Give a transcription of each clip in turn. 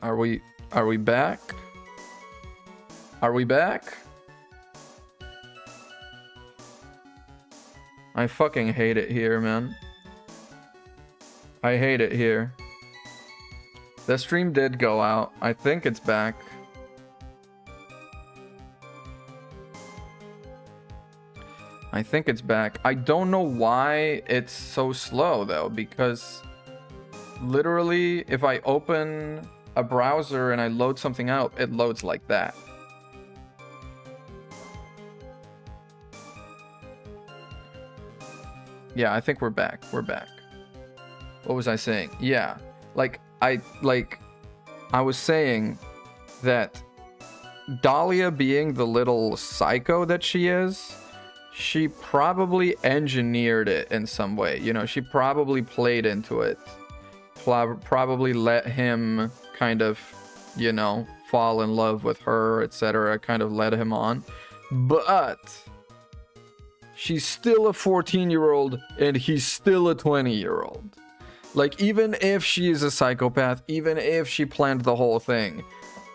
Are we back? Are we back? I fucking hate it here, man. I hate it here. The stream did go out. I think it's back. I think it's back. I don't know why it's so slow though, because literally if I open a browser and I load something out, it loads like that. Yeah, I think we're back. We're back. What was I saying? Yeah. I was saying that Dahlia, being the little psycho that she is, she probably engineered it in some way. You know, she probably played into it. Probably let him kind of, you know, fall in love with her, etc. Kind of led him on. But she's still a 14-year-old and he's still a 20-year-old. Like, even if she is a psychopath, even if she planned the whole thing,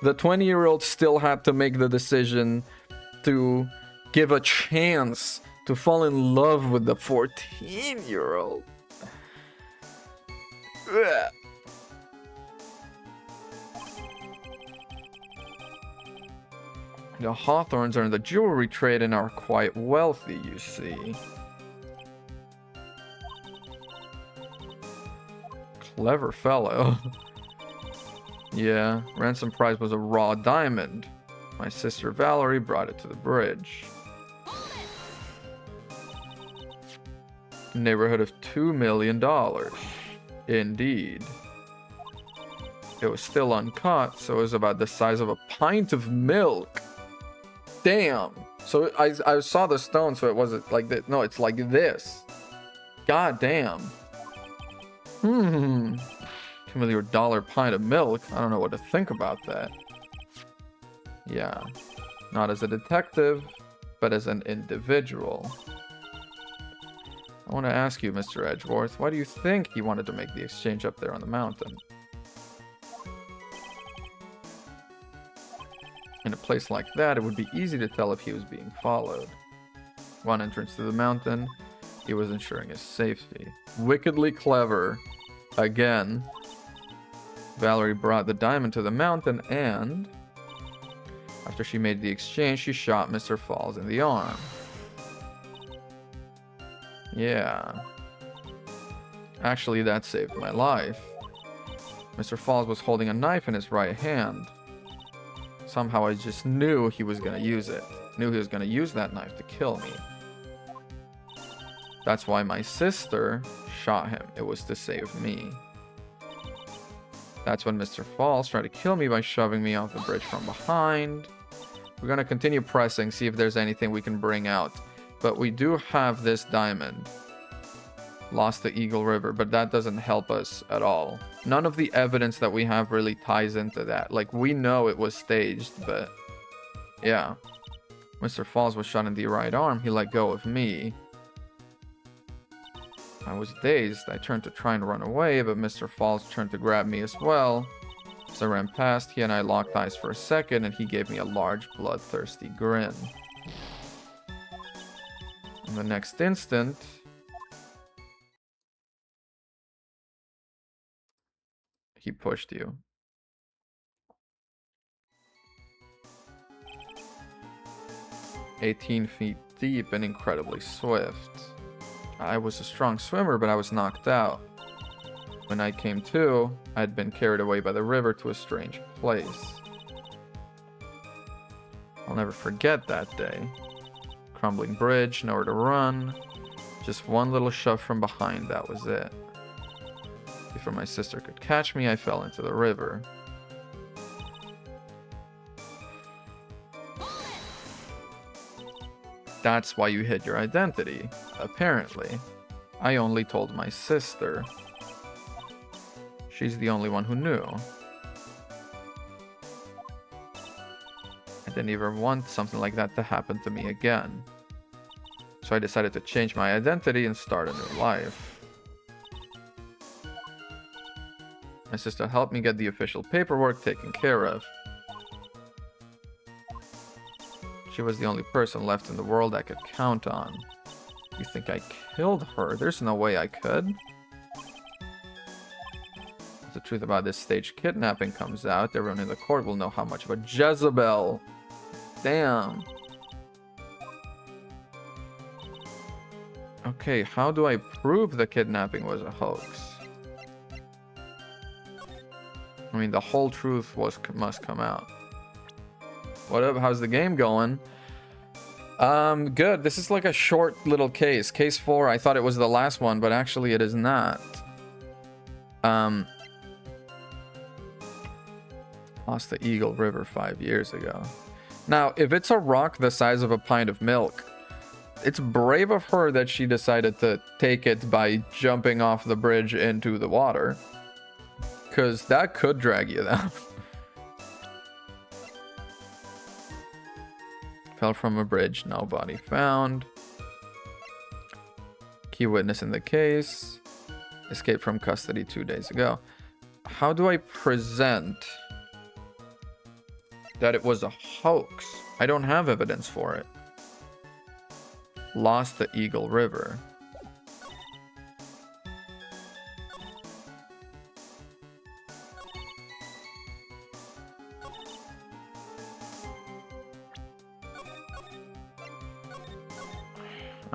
the 20-year-old still had to make the decision to give a chance to fall in love with the 14-year-old. The Hawthorns are in the jewelry trade and are quite wealthy, you see. Clever fellow. Yeah, ransom prize was a raw diamond. My sister Valerie brought it to the bridge. Neighborhood of $2 million. Indeed. It was still uncut, so it was about the size of a pint of milk. Damn. So I saw the stone, so it wasn't like that. No, it's like this. God damn. $2 million pint of milk. I don't know what to think about that. Yeah. Not as a detective, but as an individual. I want to ask you, Mr. Edgeworth, why do you think he wanted to make the exchange up there on the mountain? In a place like that, it would be easy to tell if he was being followed. One entrance to the mountain, he was ensuring his safety. Wickedly clever. Again. Valerie brought the diamond to the mountain and, after she made the exchange, she shot Mr. Falls in the arm. Yeah. Actually, that saved my life. Mr. Falls was holding a knife in his right hand. Somehow I just knew he was going to use it. Knew he was going to use that knife to kill me. That's why my sister shot him. It was to save me. That's when Mr. Falls tried to kill me by shoving me off the bridge from behind. We're going to continue pressing, see if there's anything we can bring out. But we do have this diamond. Lost the Eagle River, but that doesn't help us at all. None of the evidence that we have really ties into that. Like, we know it was staged, but yeah. Mr. Falls was shot in the right arm. He let go of me. I was dazed. I turned to try and run away, but Mr. Falls turned to grab me as well. As I ran past, he and I locked eyes for a second, and he gave me a large, bloodthirsty grin. In the next instant, he pushed you. "18 feet deep and incredibly swift. I was a strong swimmer, but I was knocked out. When I came to, I had been carried away by the river to a strange place. I'll never forget that day. Crumbling bridge, nowhere to run. Just one little shove from behind, that was it. Before my sister could catch me, I fell into the river. That's why you hid your identity, apparently. I only told my sister. She's the only one who knew. I didn't even want something like that to happen to me again. So I decided to change my identity and start a new life. My sister helped me get the official paperwork taken care of. She was the only person left in the world I could count on. You think I killed her? There's no way I could. If the truth about this staged kidnapping comes out, everyone in the court will know how much of a Jezebel. Damn. Okay, how do I prove the kidnapping was a hoax? I mean, the whole truth must come out. What up? How's the game going? Good. This is like a short little case. Case 4, I thought it was the last one, but actually it is not. Lost the Eagle River 5 years ago. Now, if it's a rock the size of a pint of milk, it's brave of her that she decided to take it by jumping off the bridge into the water. Because that could drag you down. Fell from a bridge, no body found. Key witness in the case. Escaped from custody 2 days ago. How do I present that it was a hoax? I don't have evidence for it. Lost the Eagle River.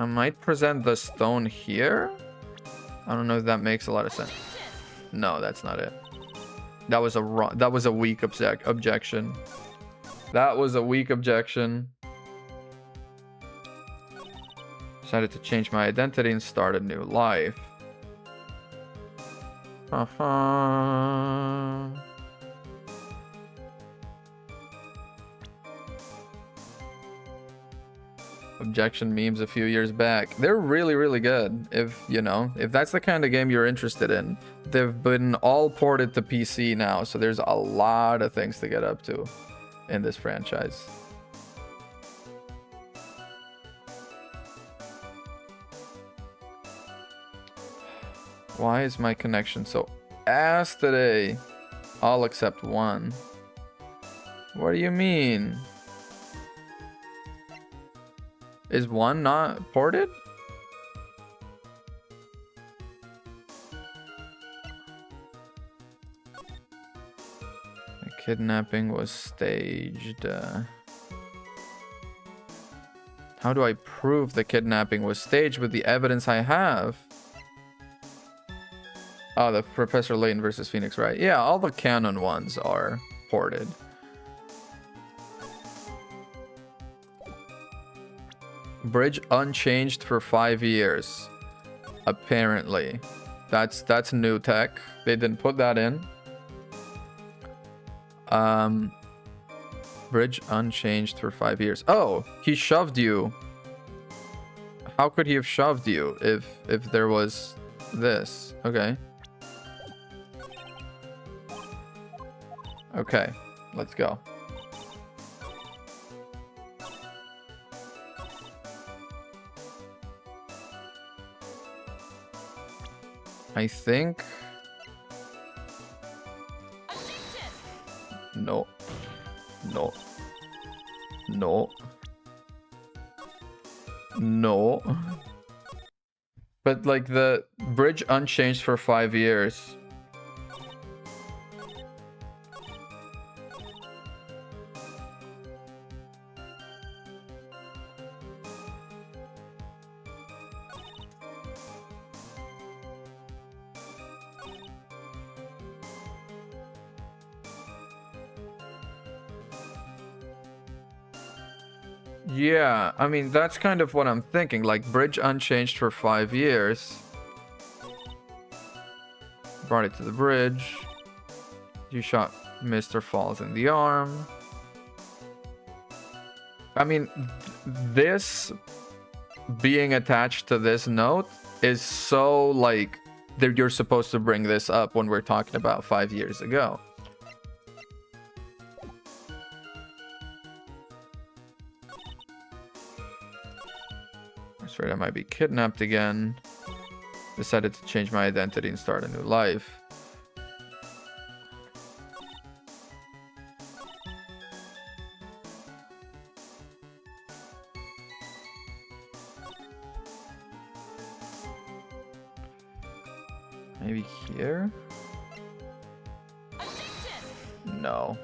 I might present the stone here. I don't know if that makes a lot of sense. No, that's not it. That was a weak objection. That was a weak objection. Decided to change my identity and start a new life. Objection memes a few years back. They're really, really good. If, you know, if that's the kind of game you're interested in. They've been all ported to PC now, so there's a lot of things to get up to in this franchise. Why is my connection so ass today? All except one. What do you mean? Is one not ported? The kidnapping was staged. How do I prove the kidnapping was staged with the evidence I have? Oh, the Professor Layton versus Phoenix, right? Yeah, all the canon ones are ported. Bridge unchanged for 5 years. Apparently. That's new tech. They didn't put that in. Bridge unchanged for 5 years. Oh, he shoved you. How could he have shoved you if there was this? Okay. Okay, let's go. I think... No. No. No. No. But like the bridge unchanged for 5 years. Yeah, I mean, that's kind of what I'm thinking. Like, bridge unchanged for 5 years. Brought it to the bridge. You shot Mr. Falls in the arm. I mean, this being attached to this note is so, like, that you're supposed to bring this up when we're talking about 5 years ago. I might be kidnapped again. Decided to change my identity and start a new life. Maybe here? No.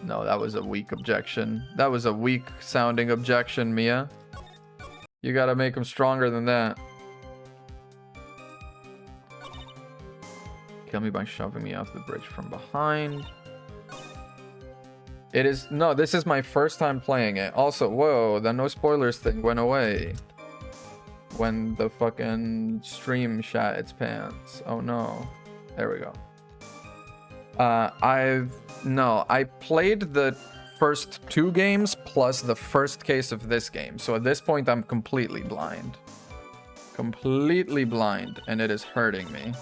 No, that was a weak objection. That was a weak sounding objection, Mia. You gotta make him stronger than that. Kill me by shoving me off the bridge from behind. It is... No, this is my first time playing it. Also, whoa, the no spoilers thing went away. When the fucking stream shat its pants. Oh no. There we go. I played the first 2 games plus the first case of this game. So at this point, I'm completely blind. Completely blind, and it is hurting me.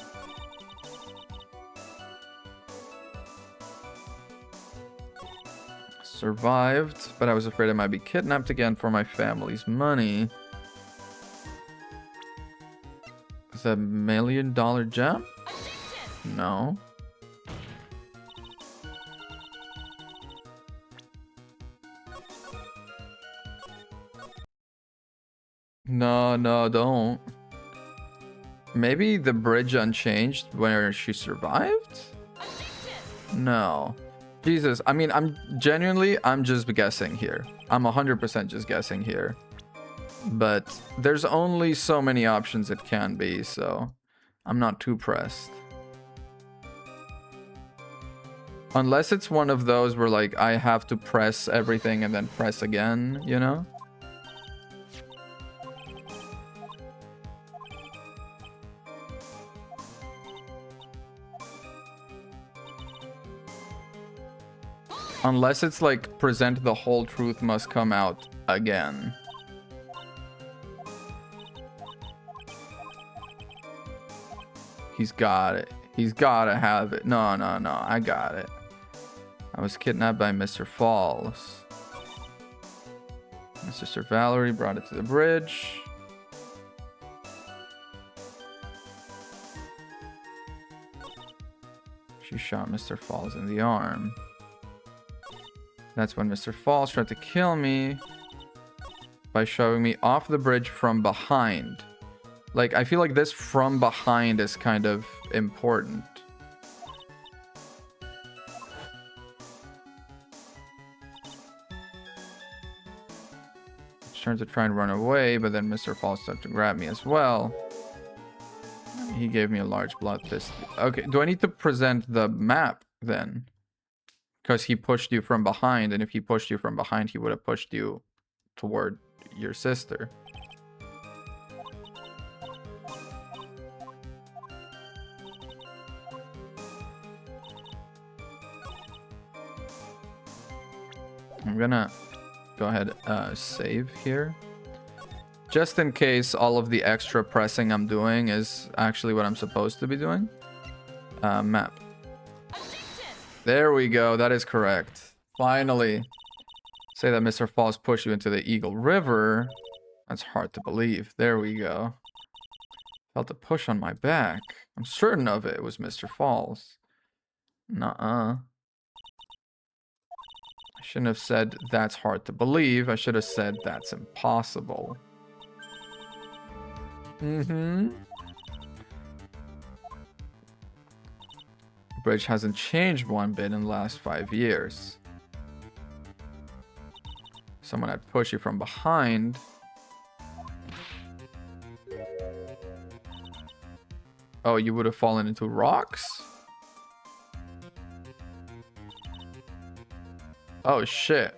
Survived, but I was afraid I might be kidnapped again for my family's money. Is that $1 million gem? No. No, don't. Maybe the bridge unchanged where she survived? No. Jesus, I mean, I'm just guessing here. I'm 100% just guessing here. But there's only so many options it can be, so I'm not too pressed. Unless it's one of those where, like, I have to press everything and then press again, you know? Unless it's like, present the whole truth must come out again. He's got it. He's gotta have it. No, I got it. I was kidnapped by Mr. Falls. My sister Valerie brought it to the bridge. She shot Mr. Falls in the arm. That's when Mr. Falls tried to kill me by shoving me off the bridge from behind. Like, I feel like this from behind is kind of important. I turned to try and run away, but then Mr. Falls started to grab me as well. He gave me a large blood fist. Okay, do I need to present the map then? Because he pushed you from behind, and if he pushed you from behind, he would have pushed you toward your sister. I'm gonna go ahead save here. Just in case all of the extra pressing I'm doing is actually what I'm supposed to be doing. Map. There we go. That is correct. Finally. Say that Mr. Falls pushed you into the Eagle River. That's hard to believe. There we go. Felt a push on my back. I'm certain of it. It was Mr. Falls. Nuh-uh. I shouldn't have said that's hard to believe. I should have said that's impossible. Mm-hmm. Bridge hasn't changed one bit in the last 5 years. Someone had pushed you from behind. Oh, you would have fallen into rocks? Oh, shit.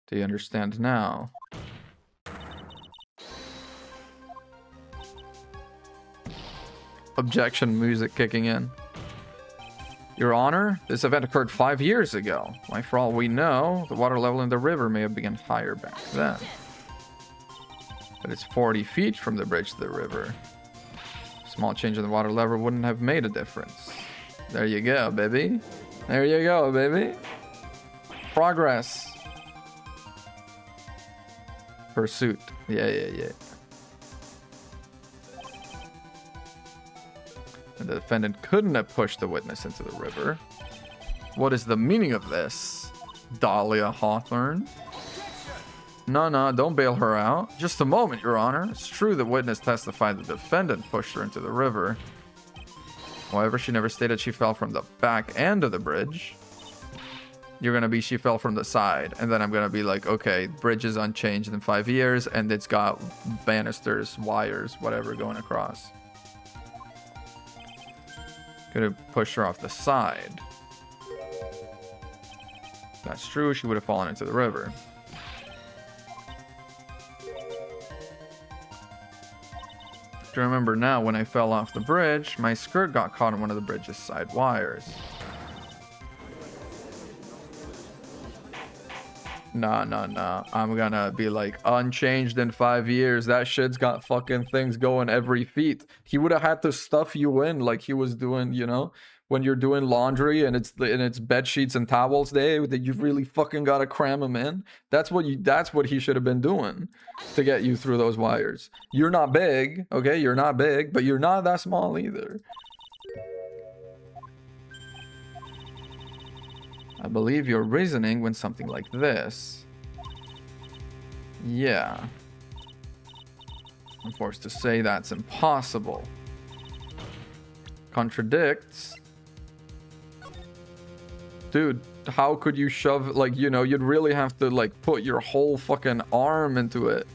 Do you understand now? Objection music kicking in. Your Honor, this event occurred 5 years ago. Why, for all we know, the water level in the river may have been higher back then. But it's 40 feet from the bridge to the river. Small change in the water level wouldn't have made a difference. There you go, baby. There you go, baby. Progress. Pursuit. Yeah. The defendant couldn't have pushed the witness into the river. What is the meaning of this, Dahlia Hawthorne? No, don't bail her out. Just a moment, Your Honor. It's true the witness testified the defendant pushed her into the river. However, she never stated she fell from the back end of the bridge. You're gonna be she fell from the side, and then I'm gonna be like, okay, bridge is unchanged in 5 years, and it's got banisters, wires, whatever going across. Could have pushed her off the side. That's true, she would have fallen into the river. I remember now, when I fell off the bridge, my skirt got caught in one of the bridge's side wires. Nah. I'm gonna be like, unchanged in 5 years. That shit's got fucking things going every feet. He would have had to stuff you in like he was doing, you know, when you're doing laundry and it's bed sheets and towels day that you really fucking gotta cram him in. That's what he should have been doing to get you through those wires. You're not big, okay? You're not big, but you're not that small either. I believe your reasoning went something like this. Yeah. I'm forced to say that's impossible. Contradicts. Dude, how could you shove, like, you know, you'd really have to, like, put your whole fucking arm into it.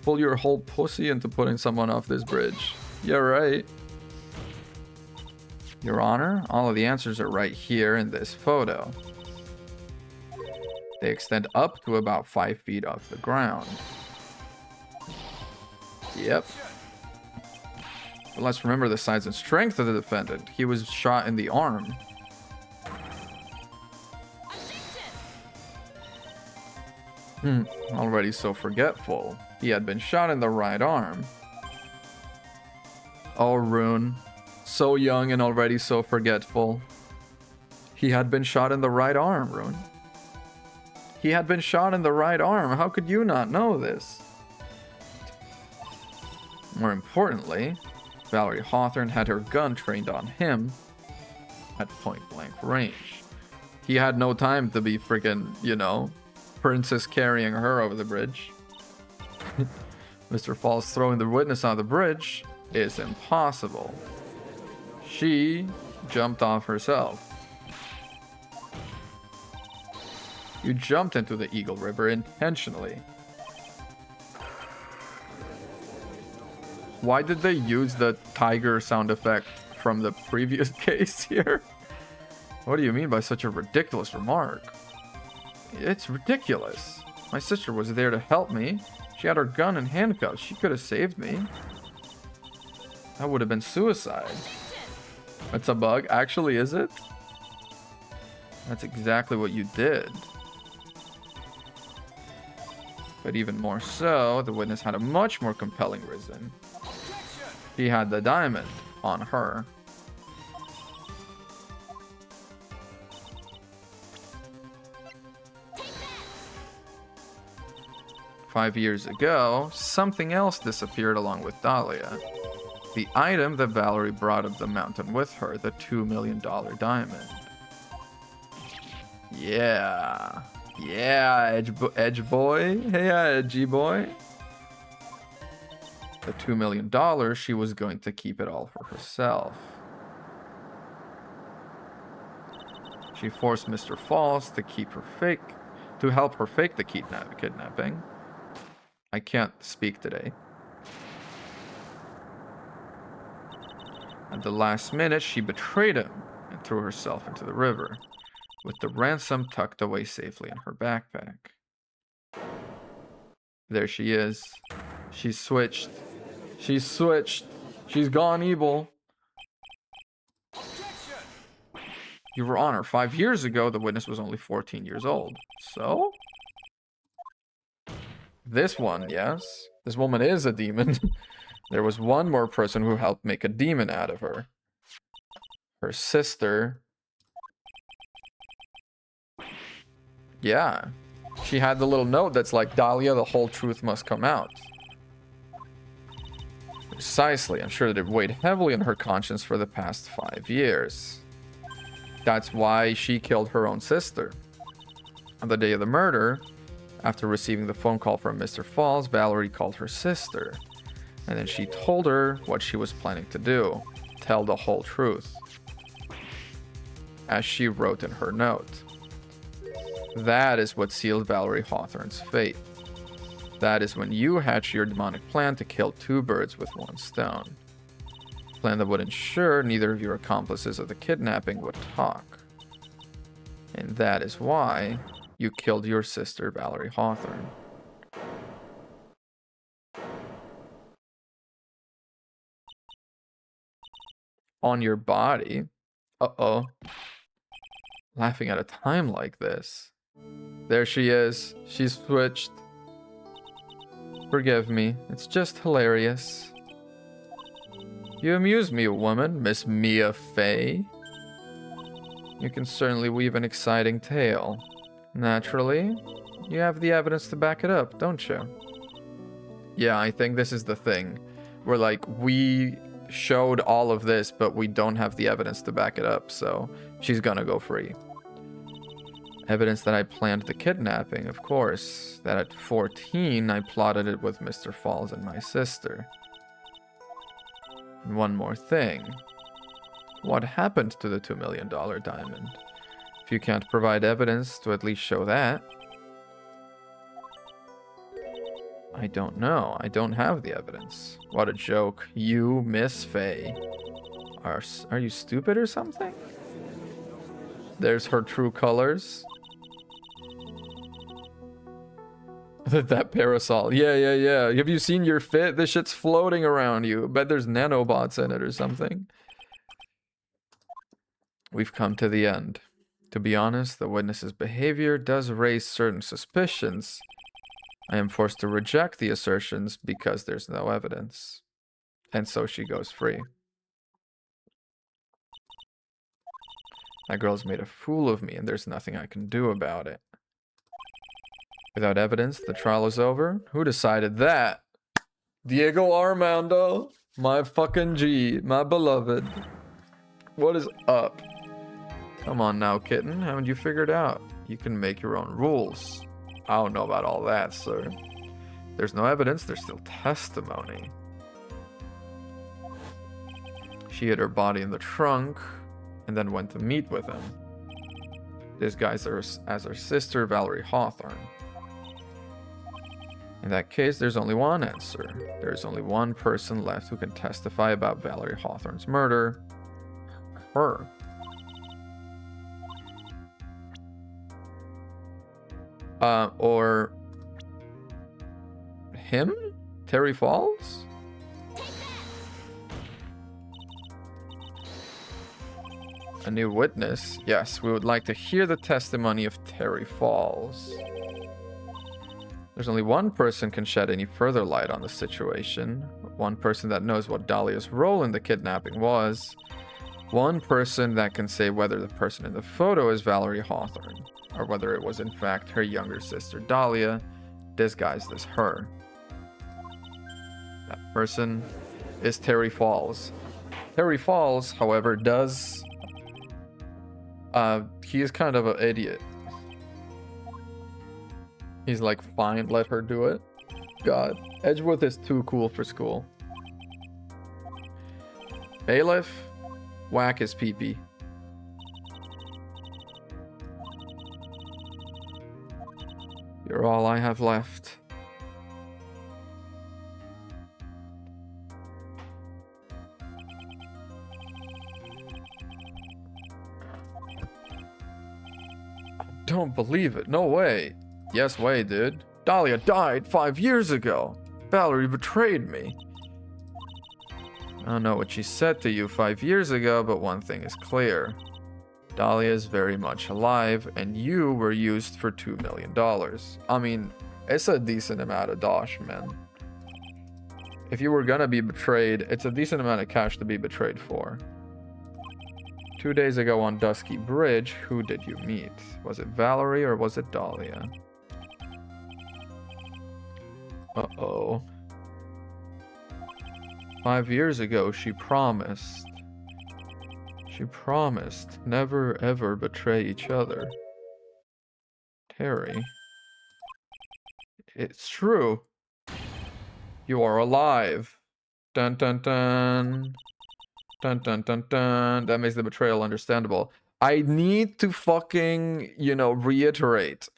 Pull your whole pussy into putting someone off this bridge. Yeah, right. Your Honor, all of the answers are right here in this photo. They extend up to about 5 feet off the ground. Yep. But let's remember the size and strength of the defendant. He was shot in the arm. Already so forgetful. He had been shot in the right arm. Oh, Rune. So young and already so forgetful. He had been shot in the right arm, Rune. He had been shot in the right arm. How could you not know this? More importantly, Valerie Hawthorne had her gun trained on him at point-blank range. He had no time to be freaking, you know, princess carrying her over the bridge. Mr. Falls throwing the witness on the bridge is impossible. She jumped off herself. You jumped into the Eagle River intentionally. Why did they use the tiger sound effect from the previous case here? What do you mean by such a ridiculous remark? It's ridiculous. My sister was there to help me. She had her gun and handcuffs. She could have saved me. That would have been suicide. It's a bug. Actually, is it? That's exactly what you did. But even more so, the witness had a much more compelling reason. He had the diamond on her. "5 years ago, something else disappeared along with Dahlia. The item that Valerie brought up the mountain with her, the $2 million diamond. Yeah. Yeah, Edge boy. Hey, Edgy boy. The $2 million, she was going to keep it all for herself. She forced Mr. Falls to help her fake the kidnapping. I can't speak today. At the last minute, she betrayed him and threw herself into the river, with the ransom tucked away safely in her backpack. There she is. She's switched. She's switched. She's gone evil. Your Honor, 5 years ago, the witness was only 14 years old. So? This one, yes. This woman is a demon. There was one more person who helped make a demon out of her. Her sister. Yeah. She had the little note that's like, Dahlia, the whole truth must come out. Precisely. I'm sure that it weighed heavily on her conscience for the past 5 years. That's why she killed her own sister. On the day of the murder, After receiving the phone call from Mr. Falls, Valerie called her sister. And then she told her what she was planning to do. Tell the whole truth. As she wrote in her note. That is what sealed Valerie Hawthorne's fate. That is when you hatched your demonic plan to kill 2 birds with 1 stone. A plan that would ensure neither of your accomplices of the kidnapping would talk. And that is why you killed your sister, Valerie Hawthorne. On your body? Uh-oh. Laughing at a time like this. There she is. She's switched. Forgive me. It's just hilarious. You amuse me, woman, Miss Mia Fey. You can certainly weave an exciting tale. Naturally, you have the evidence to back it up, don't you? Yeah, I think this is the thing. Where, like, we showed all of this, but we don't have the evidence to back it up, so she's gonna go free. Evidence that I planned the kidnapping, of course. That at 14, I plotted it with Mr. Falls and my sister. And one more thing. What happened to the $2 million diamond? If you can't provide evidence to at least show that. I don't know. I don't have the evidence. What a joke. You, Miss Fey. Are you stupid or something? There's her true colors. That parasol. Yeah. Have you seen your fit? This shit's floating around you. I bet there's nanobots in it or something. We've come to the end. To be honest, the witness's behavior does raise certain suspicions. I am forced to reject the assertions because there's no evidence. And so she goes free. That girl's made a fool of me and there's nothing I can do about it. Without evidence, the trial is over. Who decided that? Diego Armando. My fucking G. My beloved. What is up? Come on now, kitten. Haven't you figured out? You can make your own rules. I don't know about all that, sir. There's no evidence. There's still testimony. She hid her body in the trunk and then went to meet with him. Disguised as her sister, Valerie Hawthorne. In that case, there's only one answer. There's only one person left who can testify about Valerie Hawthorne's murder. Her. Or him? Terry Falls? A new witness? Yes, we would like to hear the testimony of Terry Falls. There's only one person can shed any further light on the situation. One person that knows what Dahlia's role in the kidnapping was. One person that can say whether the person in the photo is Valerie Hawthorne, or whether it was in fact her younger sister Dahlia, disguised as her. That person is Terry Falls. Terry Falls, however, does... he is kind of an idiot. He's like, fine, let her do it. God, Edgeworth is too cool for school. Bailiff, whack his pee-pee. You're all I have left. I don't believe it. No way. Yes way, dude. Dahlia died 5 years ago. Valerie betrayed me. I don't know what she said to you 5 years ago, but one thing is clear. Dahlia is very much alive, and you were used for $2 million. I mean, it's a decent amount of dosh, man. If you were gonna be betrayed, it's a decent amount of cash to be betrayed for. 2 days ago on Dusky Bridge, who did you meet? Was it Valerie or was it Dahlia? Uh-oh. 5 years ago, she promised. She promised never ever betray each other. Terry. It's true. You are alive. Dun dun dun. Dun dun dun dun. That makes the betrayal understandable. I need to fucking, you know, reiterate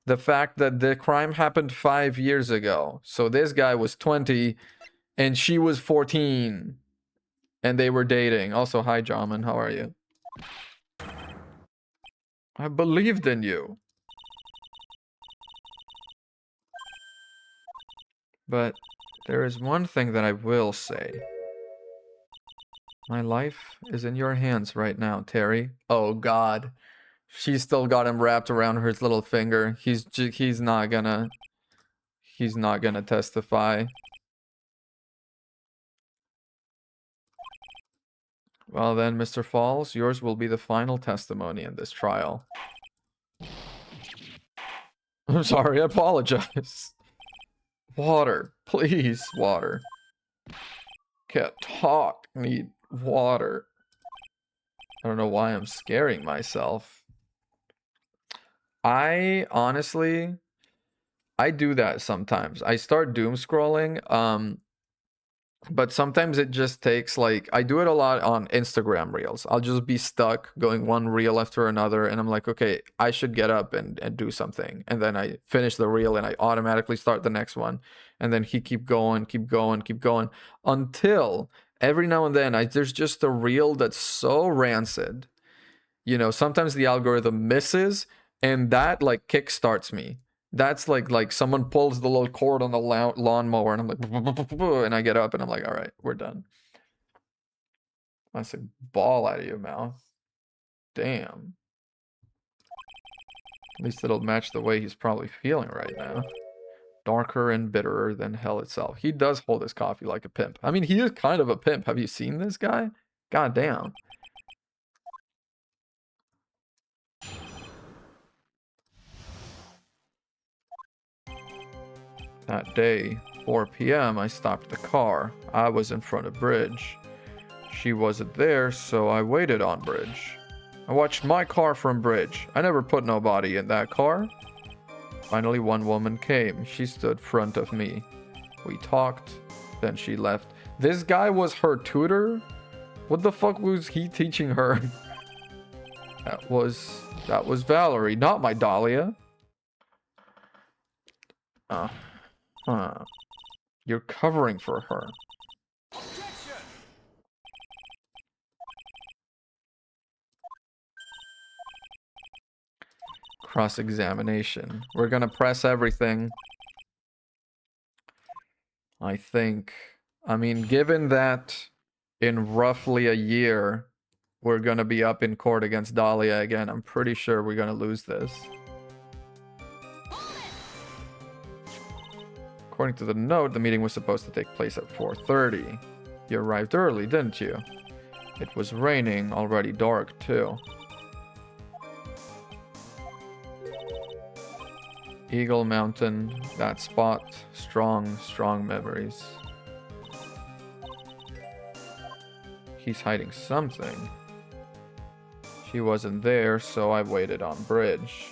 the fact that the crime happened 5 years ago. So this guy was 20 and she was 14 and they were dating. Also, hi, Jarman. How are you? I believed in you. But there is one thing that I will say. My life is in your hands right now, Terry. Oh, God. She's still got him wrapped around her little finger. He's not gonna testify. Well then, Mr. Falls, yours will be the final testimony in this trial. I'm sorry, I apologize. Water, please, water. Can't talk, need water. I don't know why I'm scaring myself. I honestly, I do that sometimes. I start doom scrolling, but sometimes it just takes like, I do it a lot on Instagram reels. I'll just be stuck going one reel after another and I'm like, okay, I should get up and do something. And then I finish the reel and I automatically start the next one. And then he keep going until every now and then there's just a reel that's so rancid. You know, sometimes the algorithm misses and that like kickstarts me. That's like someone pulls the little cord on the lawnmower and I'm like, and I get up and I'm like, all right, we're done. That's a ball out of your mouth. Damn. At least it'll match the way he's probably feeling right now. Darker and bitterer than hell itself. He does hold his coffee like a pimp. I mean, he is kind of a pimp. Have you seen this guy? God damn. That day, 4 p.m., I stopped the car. I was in front of Bridge. She wasn't there, so I waited on Bridge. I watched my car from Bridge. I never put nobody in that car. Finally, one woman came. She stood front of me. We talked, then she left. This guy was her tutor? What the fuck was he teaching her? That was Valerie, not my Dahlia. You're covering for her. Cross-examination. We're gonna press everything. I think. I mean, given that in roughly a year, we're gonna be up in court against Dahlia again, I'm pretty sure we're gonna lose this. According to the note, the meeting was supposed to take place at 4:30. You arrived early, didn't you? It was raining, already dark too. Eagle Mountain, that spot, strong memories. He's hiding something. She wasn't there, so I waited on Bridge.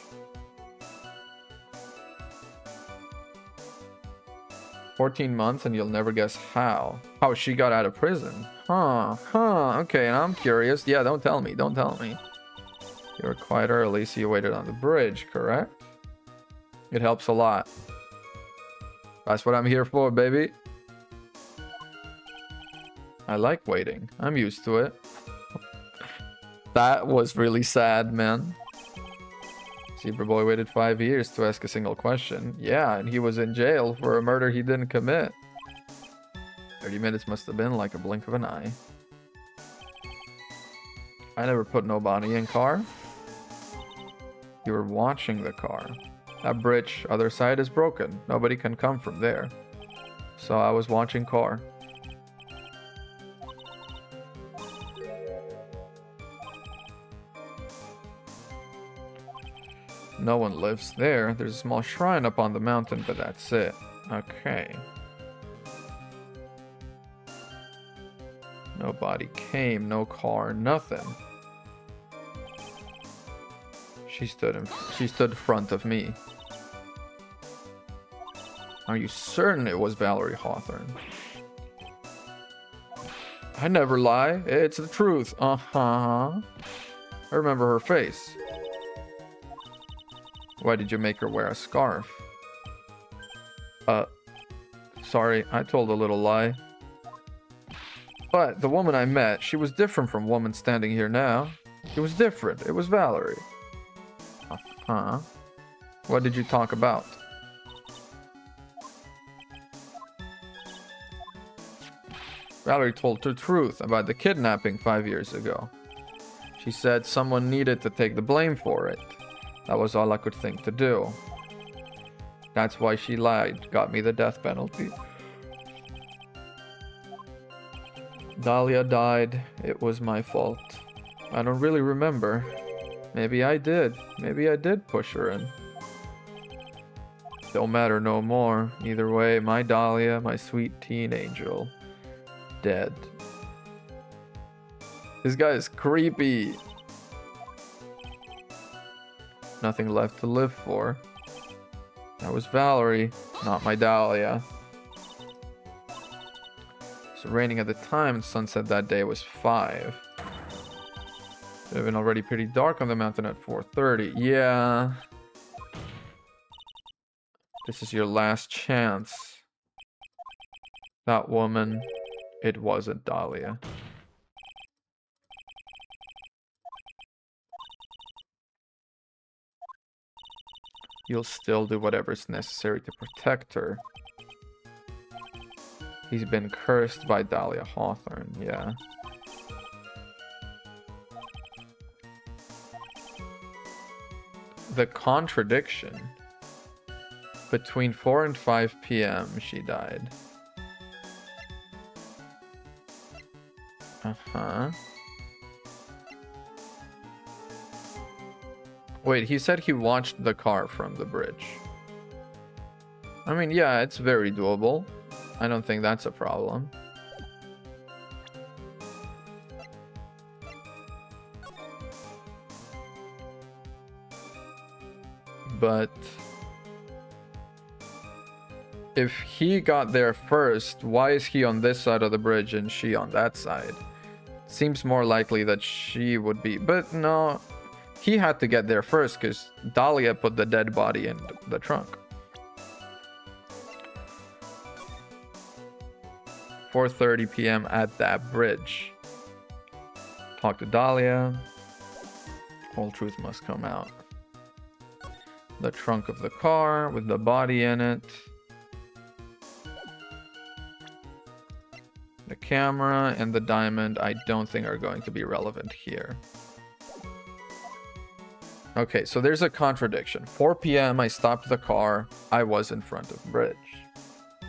"14 months and you'll never guess how." How she got out of prison. Okay, and I'm curious. Yeah, don't tell me. You were quite early, so you waited on the bridge, correct? It helps a lot. That's what I'm here for, baby. I like waiting. I'm used to it. That was really sad, man. Zebra Boy waited 5 years to ask a single question. Yeah, and he was in jail for a murder he didn't commit. 30 minutes must have been like a blink of an eye. I never put nobody in car. You were watching the car. That bridge, other side is broken. Nobody can come from there. So I was watching car. No one lives there. There's a small shrine up on the mountain, but that's it. Okay. Nobody came, no car, nothing. She stood front of me. Are you certain it was Valerie Hawthorne? I never lie. It's the truth. Uh-huh. I remember her face. Why did you make her wear a scarf? Sorry, I told a little lie. But the woman I met, she was different from woman standing here now. It was different. It was Valerie. Uh-huh. What did you talk about? Valerie told the truth about the kidnapping 5 years ago. She said someone needed to take the blame for it. That was all I could think to do. That's why she lied, got me the death penalty. Dahlia died. It was my fault. I don't really remember. Maybe I did. Maybe I did push her in. Don't matter no more. Either way, my Dahlia, my sweet teen angel, dead. This guy is creepy. Nothing left to live for. That was Valerie, not my Dahlia. It was raining at the time, and sunset that day was 5. It had been already pretty dark on the mountain at 4:30. Yeah. This is your last chance. That woman, it wasn't Dahlia. You'll still do whatever's necessary to protect her. He's been cursed by Dahlia Hawthorne, yeah. The contradiction. Between 4 and 5 p.m. she died. Uh-huh. Wait, he said he watched the car from the bridge. I mean, yeah, it's very doable. I don't think that's a problem. But if he got there first, why is he on this side of the bridge and she on that side? Seems more likely that she would be, but no, he had to get there first because Dahlia put the dead body in the trunk. 4:30 p.m. at that bridge. Talk to Dahlia. Whole truth must come out. The trunk of the car with the body in it. The camera and the diamond I don't think are going to be relevant here. Okay, so there's a contradiction. 4 p.m. I stopped the car. I was in front of bridge.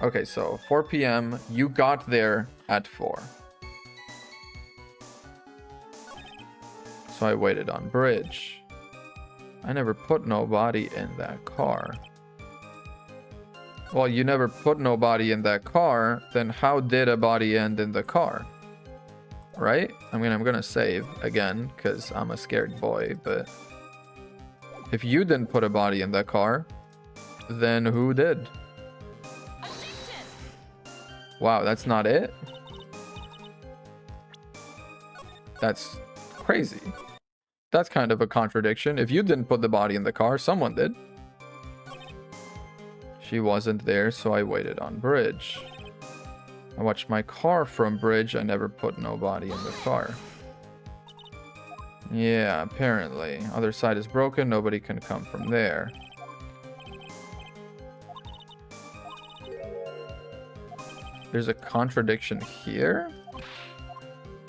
Okay, so 4 p.m. you got there at 4. So I waited on bridge. I never put nobody in that car. Well, you never put nobody in that car, then how did a body end in the car? Right? I mean, I'm gonna save again, because I'm a scared boy, but... if you didn't put a body in that car, then who did? Wow, that's not it? That's crazy. That's kind of a contradiction. If you didn't put the body in the car, someone did. She wasn't there, so I waited on bridge. I watched my car from bridge. I never put nobody in the car. Yeah, apparently. Other side is broken. Nobody can come from there. There's a contradiction here?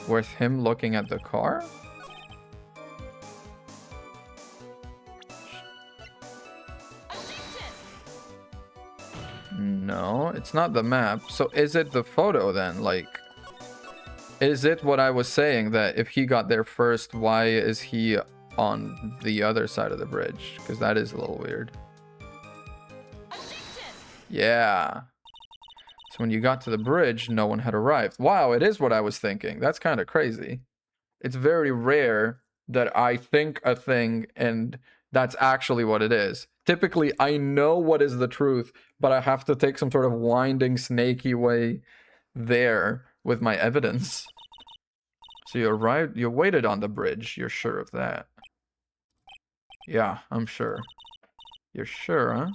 With him looking at the car? No, it's not the map. So is it the photo then? Like, is it what I was saying that if he got there first, why is he on the other side of the bridge? Because that is a little weird. Yeah. So when you got to the bridge, no one had arrived. Wow, it is what I was thinking. That's kind of crazy. It's very rare that I think a thing and That's actually what it is. Typically, I know what is the truth, but I have to take some sort of winding, snaky way there with my evidence. So you waited on the bridge. You're sure of that? Yeah, I'm sure. You're sure, huh?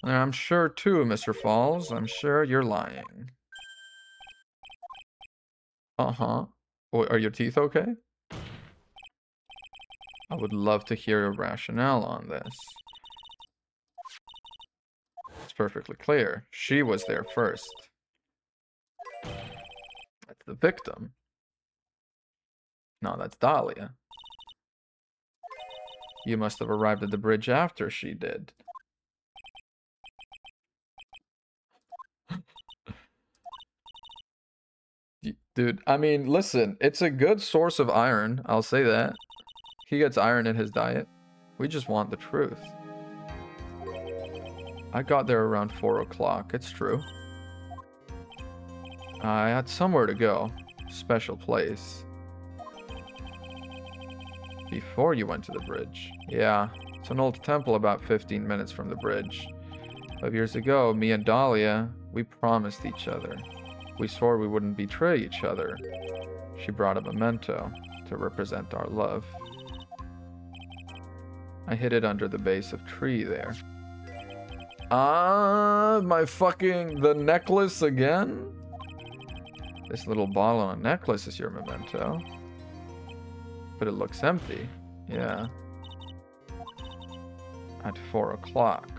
And I'm sure too, Mr. Falls. I'm sure you're lying. Uh-huh. Are your teeth okay? I would love to hear a rationale on this. It's perfectly clear. She was there first. That's the victim. No, that's Dahlia. You must have arrived at the bridge after she did. Dude, I mean, listen, it's a good source of iron. I'll say that. He gets iron in his diet. We just want the truth. I got there around 4 o'clock. It's true. I had somewhere to go. Special place. Before you went to the bridge. Yeah, it's an old temple about 15 minutes from the bridge. 5 years ago, me and Dahlia, we promised each other. We swore we wouldn't betray each other. She brought a memento to represent our love. I hid it under the base of tree there. Ah, the necklace again? This little ball on a necklace is your memento. But it looks empty. Yeah. At 4 o'clock.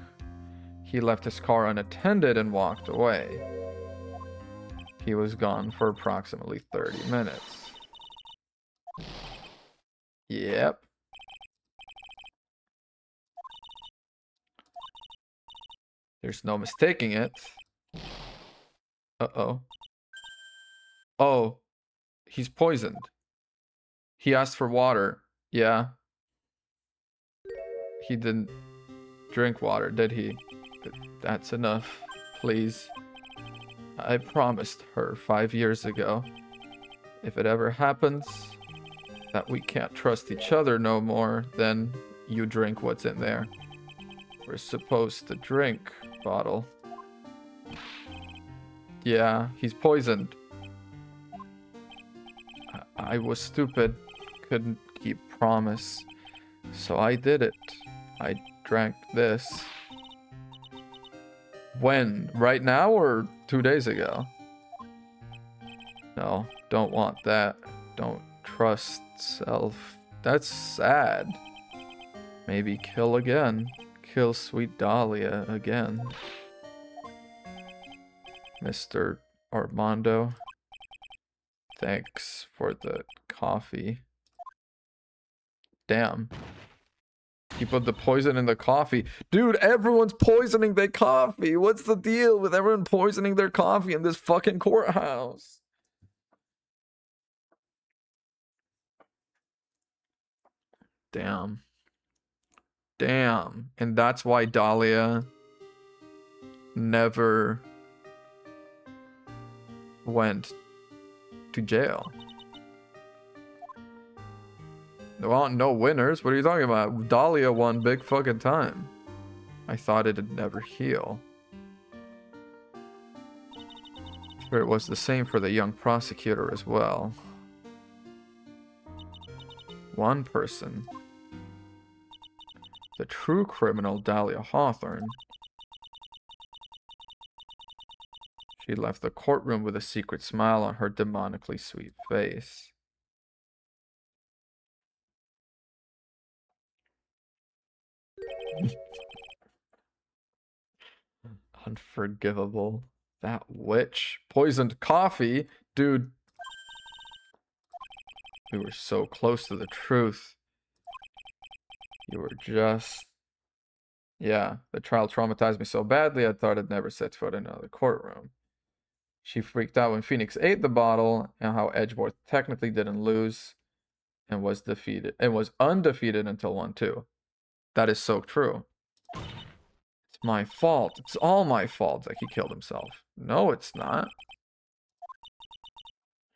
He left his car unattended and walked away. He was gone for approximately 30 minutes. Yep. There's no mistaking it. Uh-oh. Oh. He's poisoned. He asked for water. Yeah. He didn't drink water, did he? That's enough. Please. I promised her 5 years ago. If it ever happens that we can't trust each other no more, then you drink what's in there. We're supposed to drink, bottle. Yeah, he's poisoned. I was stupid. Couldn't keep promise. So I did it. I drank this. When? Right now or 2 days ago? No, don't want that. Don't trust self. That's sad. Maybe kill again. Kill sweet Dahlia again. Mr. Armando. Thanks for the coffee. Damn. He put the poison in the coffee. Dude, everyone's poisoning their coffee. What's the deal with everyone poisoning their coffee in this fucking courthouse? Damn. Damn. And that's why Dahlia never went to jail. There aren't no winners. What are you talking about? Dahlia won big fucking time. I thought it'd never heal. Sure, it was the same for the young prosecutor as well. One person. The true criminal, Dahlia Hawthorne. She left the courtroom with a secret smile on her demonically sweet face. Unforgivable. That witch. Poisoned coffee? Dude. We were so close to the truth. You were just... Yeah, the trial traumatized me so badly I thought I'd never set foot in another courtroom. She freaked out when Phoenix ate the bottle and how Edgeworth technically didn't lose and was defeated and was undefeated until 1-2. That is so true. It's my fault. It's all my fault that he killed himself. No, it's not.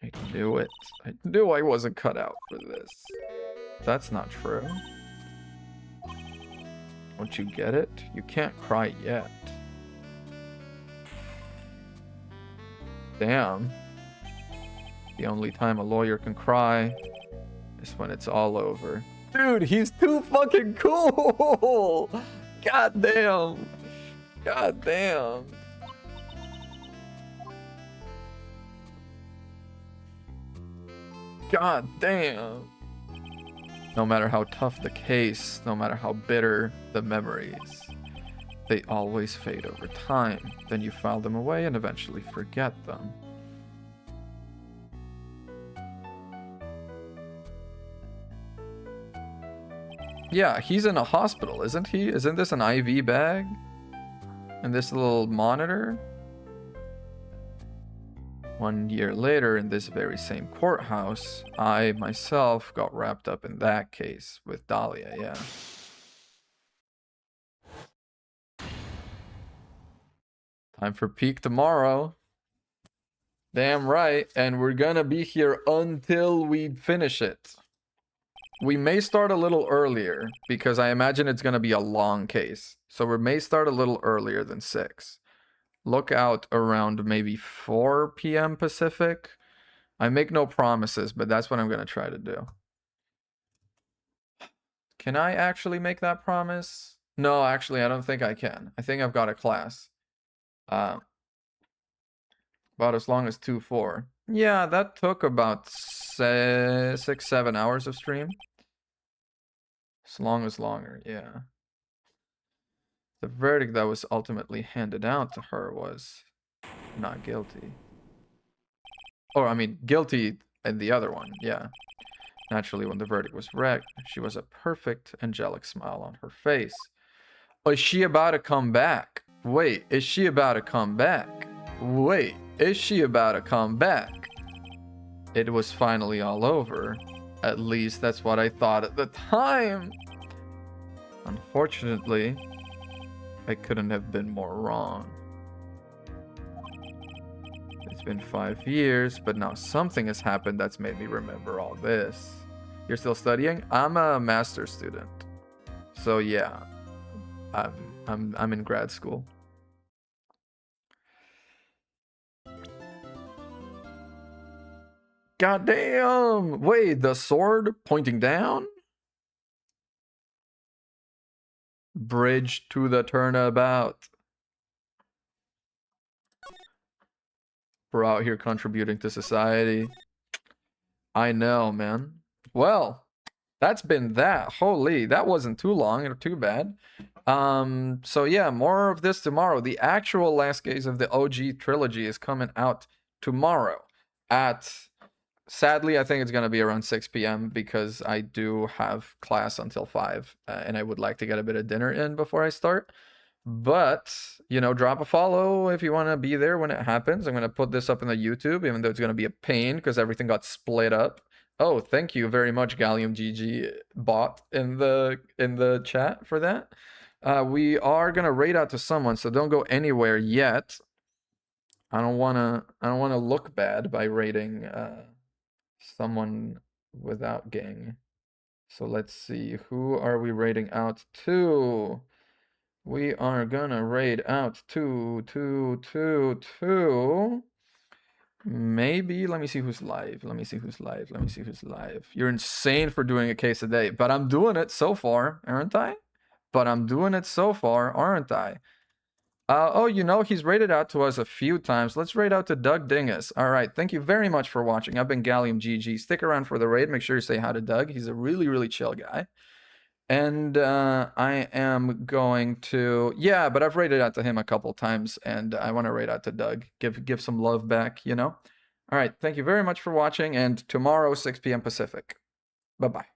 I knew it. I knew I wasn't cut out for this. That's not true. Don't you get it? You can't cry yet. Damn. The only time a lawyer can cry is when it's all over. Dude, he's too fucking cool! God damn! God damn! God damn! No matter how tough the case, no matter how bitter the memories, they always fade over time. Then you file them away and eventually forget them. Yeah, he's in a hospital, isn't he? Isn't this an IV bag? And this little monitor? 1 year later, in this very same courthouse, I myself got wrapped up in that case with Dahlia, yeah. Time for peak tomorrow. Damn right, and we're gonna be here until we finish it. We may start a little earlier, because I imagine it's gonna be a long case. So we may start a little earlier than 6. Look out around maybe 4 p.m. Pacific. I make no promises, but that's what I'm going to try to do. Can I actually make that promise? No, actually, I don't think I can. I think I've got a class. About as long as 2-4. Yeah, that took about 6-7 hours of stream. As long as longer, yeah. The verdict that was ultimately handed out to her was not guilty. Or, I mean, guilty in the other one, yeah. Naturally, when the verdict was read, she was a perfect angelic smile on her face. Is she about to come back? Wait, is she about to come back? Wait, is she about to come back? It was finally all over. At least that's what I thought at the time. Unfortunately, I couldn't have been more wrong. It's been 5 years, but now something has happened that's made me remember all this. You're still studying? I'm a master's student. So yeah, I'm in grad school. God damn! Wait, the sword pointing down? Bridge to the turnabout. We're out here contributing to society. I know, man. Well, that's been that. Holy, that wasn't too long or too bad. So yeah, more of this tomorrow. The actual last case of the OG trilogy is coming out tomorrow at... Sadly, I think it's going to be around 6 p.m. because I do have class until 5, and I would like to get a bit of dinner in before I start. But, you know, drop a follow if you want to be there when it happens. I'm going to put this up in the YouTube, even though it's going to be a pain because everything got split up. Oh, thank you very much, Gallium GG bot in the chat for that. We are going to raid out to someone, so don't go anywhere yet. I don't want to look bad by raiding someone without gang. So let's see, who are we raiding out to? We are gonna raid out to maybe, let me see who's live. You're insane for doing a case a day, but I'm doing it so far, aren't I? Oh, you know, he's raided out to us a few times. Let's raid out to Doug Dingus. All right, thank you very much for watching. I've been Gallium GG. Stick around for the raid. Make sure you say hi to Doug. He's a really, really chill guy. And I am going to... Yeah, but I've raided out to him a couple times, and I want to raid out to Doug. Give some love back, you know? All right, thank you very much for watching, and tomorrow, 6 p.m. Pacific. Bye-bye.